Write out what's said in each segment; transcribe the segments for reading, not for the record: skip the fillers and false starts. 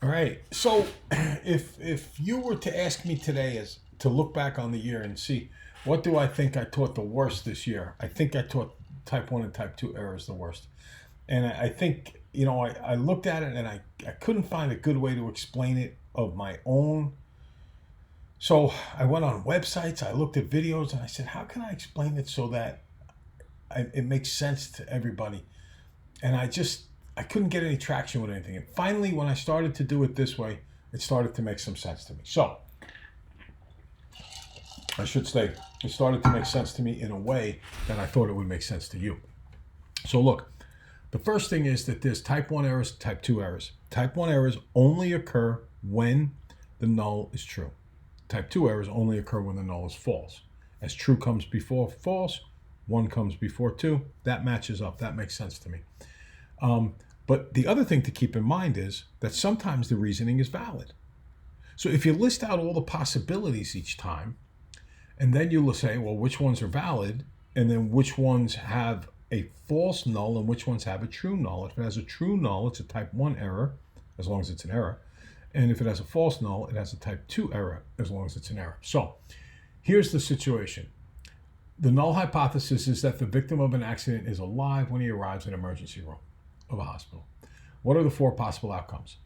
All right. So, if you were to ask me today as to look back on the year and see what do I think I taught the worst this year, I think I taught type one and type two errors the worst. And I think I looked at it and I couldn't find a good way to explain it of my own. So I went on websites, I looked at videos, and I said, how can I explain it so that it makes sense to everybody? And I couldn't get any traction with anything. And finally, when I started to do it this way, it started to make some sense to me. So I should say it started to make sense to me in a way that I thought it would make sense to you. So look, the first thing is that there's type 1 errors, type 2 errors. Type 1 errors only occur when the null is true. Type 2 errors only occur when the null is false. As true comes before false, 1 comes before 2. That matches up. That makes sense to me. But the other thing to keep in mind is that sometimes the reasoning is valid. So if you list out all the possibilities each time, and then you'll say, well, which ones are valid, and then which ones have a false null and which ones have a true null. If it has a true null, it's a type 1 error, as long as it's an error. And if it has a false null, it has a type 2 error, as long as it's an error. So here's the situation. The null hypothesis is that the victim of an accident is alive when he arrives in an emergency room of a hospital. What are the 4 possible outcomes?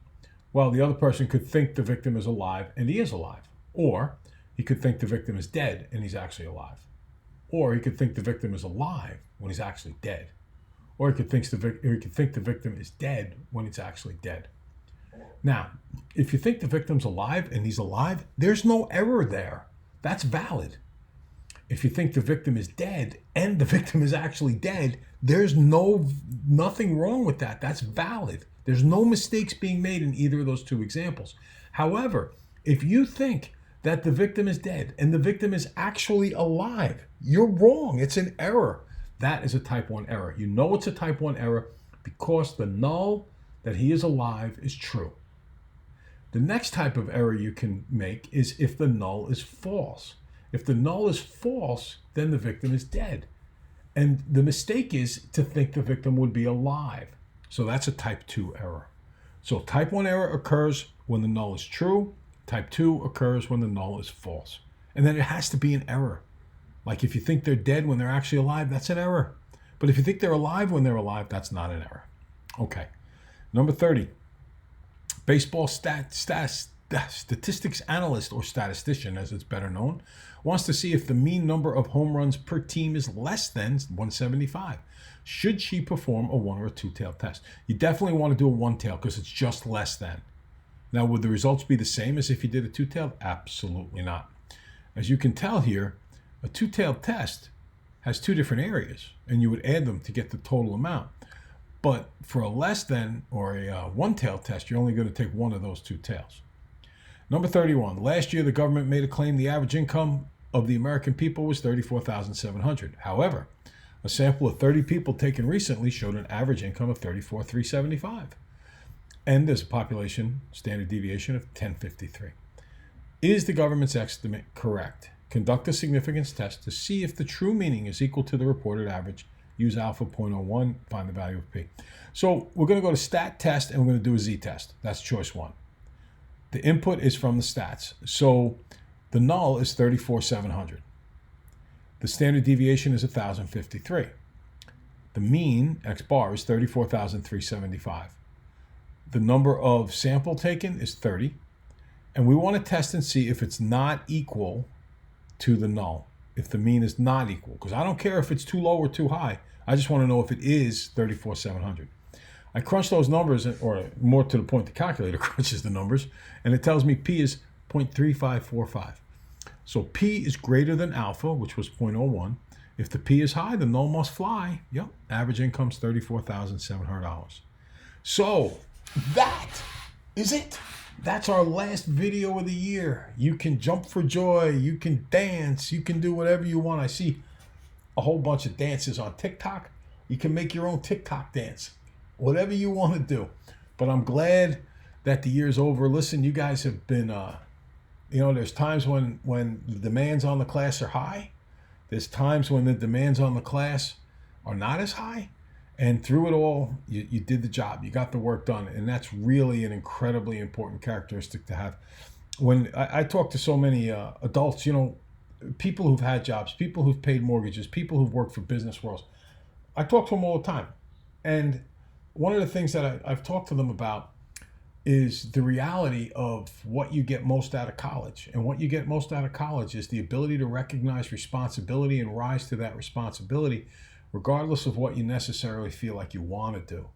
Well, the other person could think the victim is alive and he is alive. Or he could think the victim is dead and he's actually alive. Or he could think the victim is alive when he's actually dead. Or he could think the victim is dead when it's actually dead. Now, if you think the victim's alive and he's alive, there's no error there. That's valid. If you think the victim is dead and the victim is actually dead, there's nothing wrong with that. That's valid. There's no mistakes being made in either of those 2 examples. However, if you think that the victim is dead and the victim is actually alive, you're wrong. It's an error. That is a type 1 error. You know it's a type 1 error because the null that he is alive is true. The next type of error you can make is if the null is false. If the null is false, then the victim is dead. And the mistake is to think the victim would be alive. So that's a type 2 error. So type 1 error occurs when the null is true. Type 2 occurs when the null is false. And then it has to be an error. Like if you think they're dead when they're actually alive, that's an error. But if you think they're alive when they're alive, that's not an error. Okay. Number 30. Baseball statistics analyst, or statistician as it's better known, wants to see if the mean number of home runs per team is less than 175. Should she perform a 1 or a 2-tailed test? You definitely want to do a 1-tail because it's just less than. Now, would the results be the same as if you did a 2-tailed? Absolutely not. As you can tell here, a 2-tailed test has 2 different areas, and you would add them to get the total amount. But for a less than or a 1-tailed test, you're only going to take one of those 2 tails. Number 31. Last year, the government made a claim the average income of the American people was $34,700. However, a sample of 30 people taken recently showed an average income of $34,375. And there's a population standard deviation of 1053. Is the government's estimate correct? Conduct a significance test to see if the true meaning is equal to the reported average. Use alpha 0.01, find the value of P. So we're going to go to stat test and we're going to do a z-test. That's choice 1. The input is from the stats. So the null is 34,700. The standard deviation is 1,053. The mean, x bar, is 34,375. The number of sample taken is 30. And we want to test and see if it's not equal to the null. If the mean is not equal. Because I don't care if it's too low or too high. I just want to know if it is 34,700. I crunch those numbers, or more to the point, the calculator crunches the numbers, and it tells me P is 0.3545. So P is greater than alpha, which was 0.01. If the P is high, the null must fly. Yep, average income is $34,700. So that is it. That's our last video of the year. You can jump for joy. You can dance. You can do whatever you want. I see a whole bunch of dances on TikTok. You can make your own TikTok dance. Whatever you want to do. But I'm glad that the year's over. Listen, you guys have been, there's times when the demands on the class are high. There's times when the demands on the class are not as high. And through it all, you did the job. You got the work done. And that's really an incredibly important characteristic to have. When I talk to so many adults, people who've had jobs, people who've paid mortgages, people who've worked for business worlds, I talk to them all the time. And one of the things that I've talked to them about is the reality of what you get most out of college. And what you get most out of college is the ability to recognize responsibility and rise to that responsibility, regardless of what you necessarily feel like you want to do.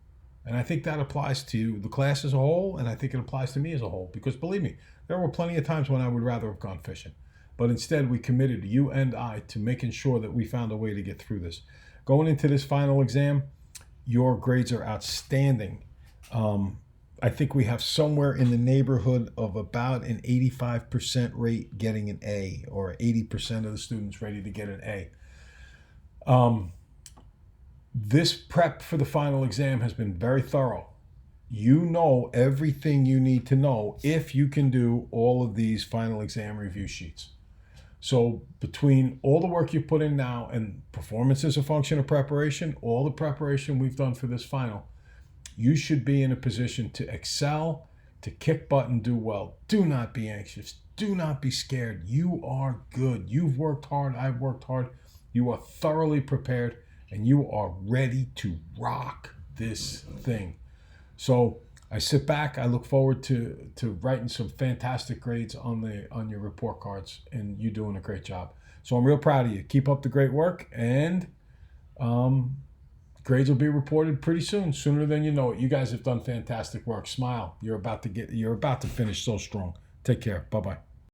And I think that applies to the class as a whole, and I think it applies to me as a whole, because believe me, there were plenty of times when I would rather have gone fishing. But instead, we committed, you and I, to making sure that we found a way to get through this. Going into this final exam, your grades are outstanding. I think we have somewhere in the neighborhood of about an 85% rate getting an A, or 80% of the students ready to get an A. This prep for the final exam has been very thorough. You know everything you need to know if you can do all of these final exam review sheets. So between all the work you put in now, and performance is a function of preparation, all the preparation we've done for this final, you should be in a position to excel, to kick butt and do well. Do not be anxious. Do not be scared. You are good. You've worked hard. I've worked hard. You are thoroughly prepared, and you are ready to rock this thing. So I sit back. I look forward to writing some fantastic grades on your report cards, and you doing a great job. So I'm real proud of you. Keep up the great work, and grades will be reported pretty soon, sooner than you know it. You guys have done fantastic work. Smile. You're about to finish so strong. Take care. Bye-bye.